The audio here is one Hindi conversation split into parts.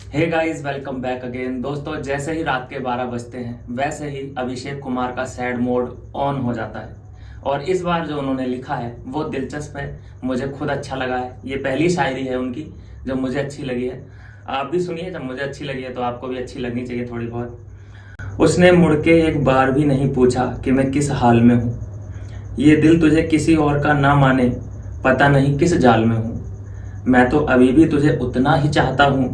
हे गाइस, वेलकम बैक अगेन। दोस्तों, जैसे ही रात के 12 बजते हैं वैसे ही अभिषेक कुमार का सैड मोड ऑन हो जाता है। और इस बार जो उन्होंने लिखा है वो दिलचस्प है, मुझे खुद अच्छा लगा है। ये पहली शायरी है उनकी जो मुझे अच्छी लगी है। आप भी सुनिए, जब मुझे अच्छी लगी है तो आपको भी अच्छी लगनी चाहिए थोड़ी बहुत। उसने मुड़ के एक बार भी नहीं पूछा कि मैं किस हाल में हूँ। ये दिल तुझे किसी और का ना माने, पता नहीं किस जाल में हूँ। मैं तो अभी भी तुझे उतना ही चाहता हूँ,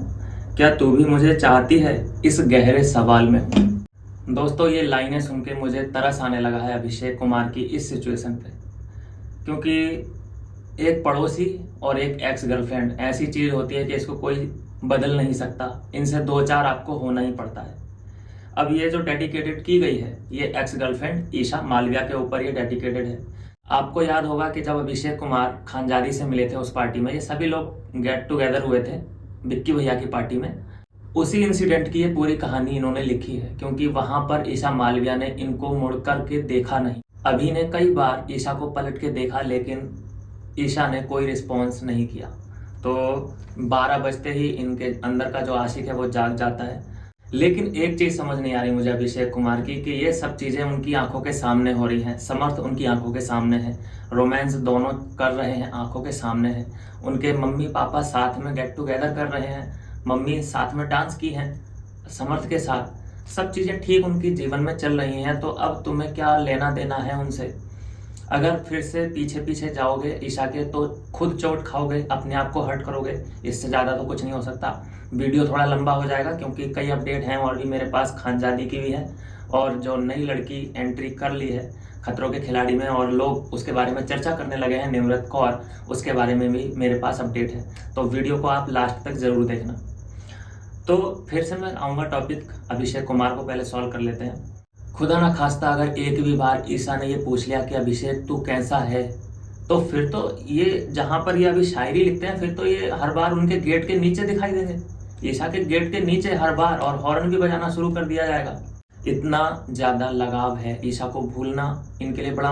क्या तू भी मुझे चाहती है, इस गहरे सवाल में हूँ। दोस्तों, ये लाइनें सुन के मुझे तरस आने लगा है अभिषेक कुमार की इस सिचुएशन पे। क्योंकि एक पड़ोसी और एक एक्स गर्लफ्रेंड ऐसी चीज़ होती है कि इसको कोई बदल नहीं सकता। इनसे दो चार आपको होना ही पड़ता है। अब ये जो डेडिकेटेड की गई है, ये एक्स गर्लफ्रेंड ईशा मालविया के ऊपर ये डेडिकेटेड है। आपको याद होगा कि जब अभिषेक कुमार खानजादी से मिले थे उस पार्टी में, ये सभी लोग गेट टुगेदर हुए थे विक्की भैया की पार्टी में। उसी इंसिडेंट की ये पूरी कहानी इन्होंने लिखी है, क्योंकि वहां पर ईशा मालविया ने इनको मुड़ कर के देखा नहीं। अभी ने कई बार ईशा को पलट के देखा, लेकिन ईशा ने कोई रिस्पॉन्स नहीं किया। तो 12 बजते ही इनके अंदर का जो आशिक है वो जाग जाता है। लेकिन एक चीज समझ नहीं आ रही मुझे अभिषेक कुमार की, कि ये सब चीजें उनकी आंखों के सामने हो रही हैं, समर्थ उनकी आंखों के सामने है, रोमांस दोनों कर रहे हैं, आंखों के सामने है। उनके मम्मी पापा साथ में गेट टुगेदर कर रहे हैं, मम्मी साथ में डांस की है समर्थ के साथ, सब चीजें ठीक उनकी जीवन में चल रही हैं। तो अब तुम्हें क्या लेना देना है उनसे? अगर फिर से पीछे पीछे जाओगे ईशा के तो खुद चोट खाओगे, अपने आप को हर्ट करोगे। इससे ज़्यादा तो कुछ नहीं हो सकता। वीडियो थोड़ा लंबा हो जाएगा क्योंकि कई अपडेट हैं और भी मेरे पास खानजादी की भी है, और जो नई लड़की एंट्री कर ली है खतरों के खिलाड़ी में और लोग उसके बारे में चर्चा करने लगे हैं, निम्रत कौर, उसके बारे में भी मेरे पास अपडेट है। तो वीडियो को आप लास्ट तक ज़रूर देखना। तो फिर से मैं आऊँगा टॉपिक अभिषेक कुमार को पहले सॉल्व कर लेते हैं। खुदा ना खास्ता अगर एक भी बार ईशा ने ये पूछ लिया कि अभिषेक तू कैसा है, तो फिर तो ये जहां पर ये अभी शायरी लिखते हैं, फिर तो ये हर बार उनके गेट के नीचे दिखाई देंगे, ईशा के गेट के नीचे हर बार, और हॉर्न भी बजाना शुरू कर दिया जाएगा। इतना ज्यादा लगाव है, ईशा को भूलना इनके लिए बड़ा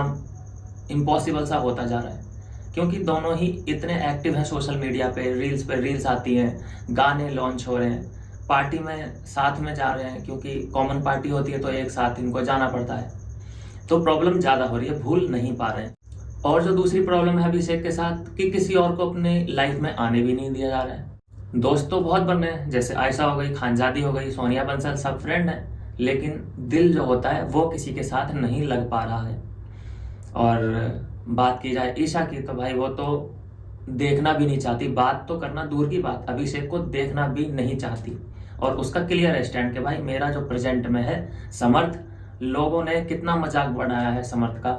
इम्पॉसिबल सा होता जा रहा है। क्योंकि दोनों ही इतने एक्टिव हैं सोशल मीडिया पे रील्स आती हैं, गाने लॉन्च हो रहे हैं, पार्टी में साथ में जा रहे हैं, क्योंकि कॉमन पार्टी होती है तो एक साथ इनको जाना पड़ता है। तो प्रॉब्लम ज़्यादा हो रही है, भूल नहीं पा रहे हैं। और जो दूसरी प्रॉब्लम है अभिषेक के साथ, कि किसी और को अपने लाइफ में आने भी नहीं दिया जा रहा है। दोस्त तो बहुत बन रहे हैं, जैसे आयशा हो गई, खानजादी हो गई, सोनिया बंसल, सब फ्रेंड हैं, लेकिन दिल जो होता है वो किसी के साथ नहीं लग पा रहा है। और बात की जाए ईशा की, तो भाई वो तो देखना भी नहीं चाहती, बात तो करना दूर की बात, अभिषेक को देखना भी नहीं चाहती। और उसका क्लियर है स्टैंड कि भाई मेरा जो प्रेजेंट में है समर्थ। लोगों ने कितना मजाक बनाया है समर्थ का,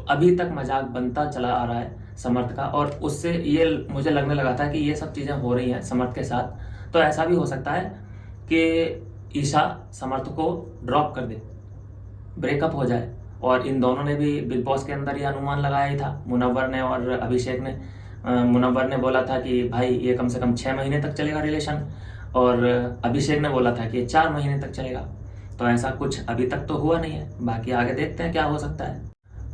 अभी तक मजाक बनता चला आ रहा है समर्थ का, और उससे ये मुझे लगने लगा था कि ये सब चीज़ें हो रही हैं समर्थ के साथ। तो ऐसा भी हो सकता है कि ईशा समर्थ को ड्रॉप कर दे, ब्रेकअप हो जाए। और इन दोनों ने भी बिग बॉस के अंदर ये अनुमान लगाया ही था, मुनव्वर ने और अभिषेक ने। मुनव्वर ने बोला था कि भाई ये कम से कम 6 महीने तक चलेगा रिलेशन, और अभिषेक ने बोला था कि 4 महीने तक चलेगा। तो ऐसा कुछ अभी तक तो हुआ नहीं है, बाकी आगे देखते हैं क्या हो सकता है।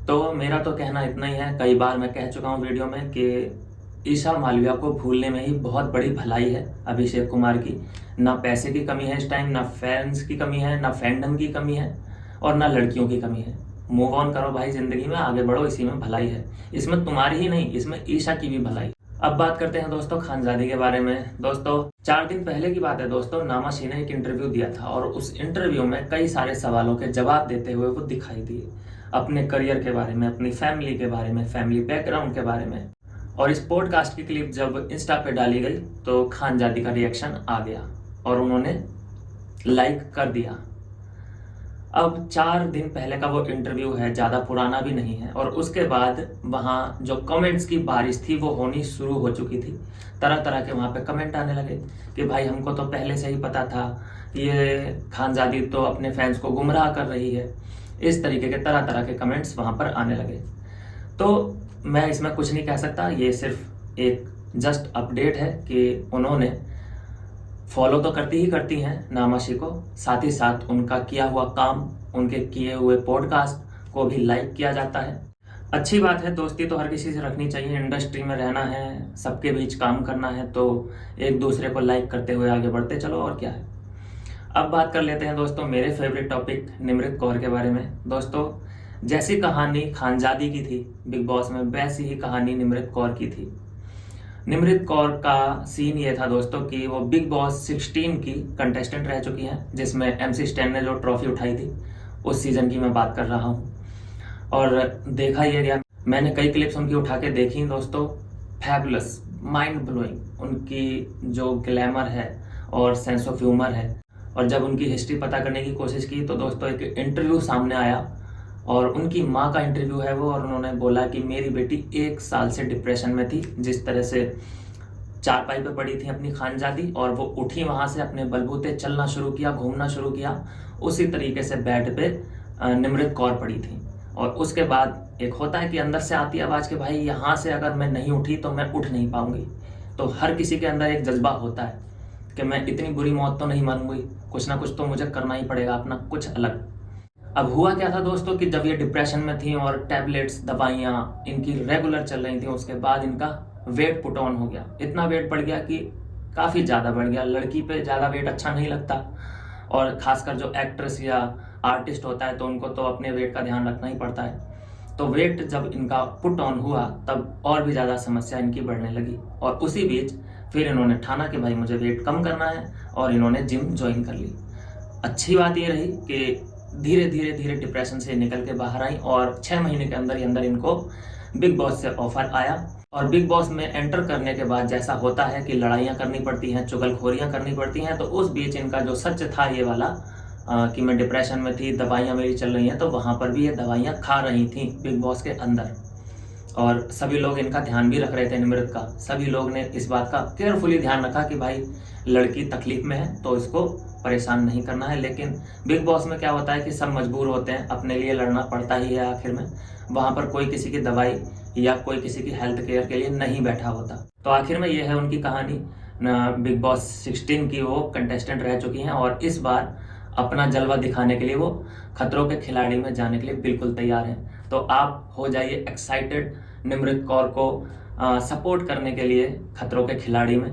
तो मेरा तो कहना इतना ही है, कई बार मैं कह चुका हूँ वीडियो में कि ईशा मालविया को भूलने में ही बहुत बड़ी भलाई है अभिषेक कुमार की। ना पैसे की कमी है इस टाइम, ना फैंस की कमी है, ना फैंडम की कमी है, और ना लड़कियों की कमी है। मूव ऑन करो भाई, जिंदगी में आगे बढ़ो, इसी में भलाई है। इसमें तुम्हारी ही नहीं, इसमें ईशा की भी भलाई। अब बात करते हैं दोस्तों खानजादी के बारे में। दोस्तों 4 दिन पहले की बात है दोस्तों, नामाशी ने एक इंटरव्यू दिया था, और उस इंटरव्यू में कई सारे सवालों के जवाब देते हुए वो दिखाई दिए, अपने करियर के बारे में, अपनी फैमिली के बारे में, फैमिली बैकग्राउंड के बारे में। और इस पॉडकास्ट की क्लिप जब इंस्टा पे डाली गई तो खानजादी का रिएक्शन आ गया और उन्होंने लाइक कर दिया। अब 4 दिन पहले का वो इंटरव्यू है, ज़्यादा पुराना भी नहीं है, और उसके बाद वहाँ जो कमेंट्स की बारिश थी वो होनी शुरू हो चुकी थी। तरह तरह के वहाँ पे कमेंट आने लगे कि भाई हमको तो पहले से ही पता था, ये खानजादी तो अपने फैंस को गुमराह कर रही है। इस तरीके के तरह तरह के कमेंट्स वहाँ पर आने लगे। तो मैं इसमें कुछ नहीं कह सकता, ये सिर्फ एक जस्ट अपडेट है कि उन्होंने फॉलो तो करती हैं नामाशी को, साथ ही साथ उनका किया हुआ काम, उनके किए हुए पॉडकास्ट को भी लाइक किया जाता है। अच्छी बात है, दोस्ती तो हर किसी से रखनी चाहिए। इंडस्ट्री में रहना है, सबके बीच काम करना है, तो एक दूसरे को लाइक करते हुए आगे बढ़ते चलो, और क्या है। अब बात कर लेते हैं दोस्तों मेरे फेवरेट टॉपिक निमृत कौर के बारे में। दोस्तों, जैसी कहानी खानजादी की थी बिग बॉस में, वैसी ही कहानी निमृत कौर की थी। निमृत कौर का सीन ये था दोस्तों कि वो बिग बॉस 16 की कंटेस्टेंट रह चुकी हैं, जिसमें MC स्टैन ने जो ट्रॉफी उठाई थी उस सीजन की मैं बात कर रहा हूँ। और देखा ये गया, मैंने कई क्लिप्स उनकी उठा के देखी दोस्तों। फैबुलस, माइंड ब्लोइंग उनकी जो ग्लैमर है और सेंस ऑफ ह्यूमर है। और जब उनकी हिस्ट्री पता करने की कोशिश की तो दोस्तों एक इंटरव्यू सामने आया, और उनकी माँ का इंटरव्यू है वो, और उन्होंने बोला कि मेरी बेटी 1 साल से डिप्रेशन में थी। जिस तरह से चारपाई पे पड़ी थी अपनी खानजादी, और वो उठी वहां से, अपने बलबूते चलना शुरू किया, घूमना शुरू किया, उसी तरीके से बेड पे निमृत कौर पड़ी थी। और उसके बाद एक होता है कि अंदर से आती है आवाज कि भाई यहाँ से अगर मैं नहीं उठी तो मैं उठ नहीं पाऊंगी। तो हर किसी के अंदर एक जज्बा होता है कि मैं इतनी बुरी मौत तो नहीं मानूंगी, कुछ ना कुछ तो मुझे करना ही पड़ेगा, अपना कुछ अलग। अब हुआ क्या था दोस्तों कि जब ये डिप्रेशन में थी और टैबलेट्स, दवाइयाँ इनकी रेगुलर चल रही थी, उसके बाद इनका वेट पुट ऑन हो गया। इतना वेट बढ़ गया कि काफ़ी ज़्यादा बढ़ गया। लड़की पे ज़्यादा वेट अच्छा नहीं लगता, और खासकर जो एक्ट्रेस या आर्टिस्ट होता है तो उनको तो अपने वेट का ध्यान रखना ही पड़ता है। तो वेट जब इनका पुट ऑन हुआ तब और भी ज़्यादा समस्या इनकी बढ़ने लगी। और उसी बीच फिर इन्होंने ठाना कि भाई मुझे वेट कम करना है, और इन्होंने जिम ज्वाइन कर ली। अच्छी बात ये रही कि धीरे धीरे धीरे डिप्रेशन से निकल के बाहर आई, और 6 महीने के अंदर ही अंदर इनको बिग बॉस से ऑफर आया। और बिग बॉस में एंटर करने के बाद जैसा होता है कि लड़ाइयाँ करनी पड़ती हैं, चुगलखोरियाँ करनी पड़ती हैं, तो उस बीच इनका जो सच था ये वाला कि मैं डिप्रेशन में थी, दवाइयाँ मेरी चल रही हैं, तो वहाँ पर भी ये दवाइयाँ खा रही थी बिग बॉस के अंदर। और सभी लोग इनका ध्यान भी रख रहे थे, निमृत का। सभी लोग ने इस बात का केयरफुली ध्यान रखा कि भाई लड़की तकलीफ में है तो इसको परेशान नहीं करना है। लेकिन बिग बॉस में क्या होता है कि सब मजबूर होते हैं, अपने लिए लड़ना पड़ता ही है आखिर में। वहाँ पर कोई किसी की दवाई या कोई किसी की हेल्थ केयर के लिए नहीं बैठा होता। तो आखिर में ये है उनकी कहानी। बिग बॉस 16 की वो कंटेस्टेंट रह चुकी हैं, और इस बार अपना जलवा दिखाने के लिए वो खतरों के खिलाड़ी में जाने के लिए बिल्कुल तैयार हैं। तो आप हो जाइए एक्साइटेड निमृत कौर को सपोर्ट करने के लिए खतरों के खिलाड़ी में।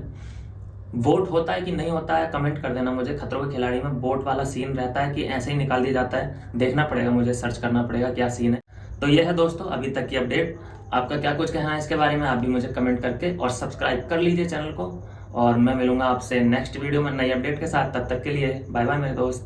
वोट होता है कि नहीं होता है, कमेंट कर देना मुझे। खतरों के खिलाड़ी में वोट वाला सीन रहता है कि ऐसे ही निकाल दिया जाता है, देखना पड़ेगा, मुझे सर्च करना पड़ेगा क्या सीन है। तो यह है दोस्तों अभी तक की अपडेट। आपका क्या कुछ कहना है इसके बारे में, आप भी मुझे कमेंट करके और सब्सक्राइब कर लीजिए चैनल को। और मैं मिलूंगा आपसे नेक्स्ट वीडियो में नई अपडेट के साथ। तब तक के लिए बाय बाय मेरे दोस्त।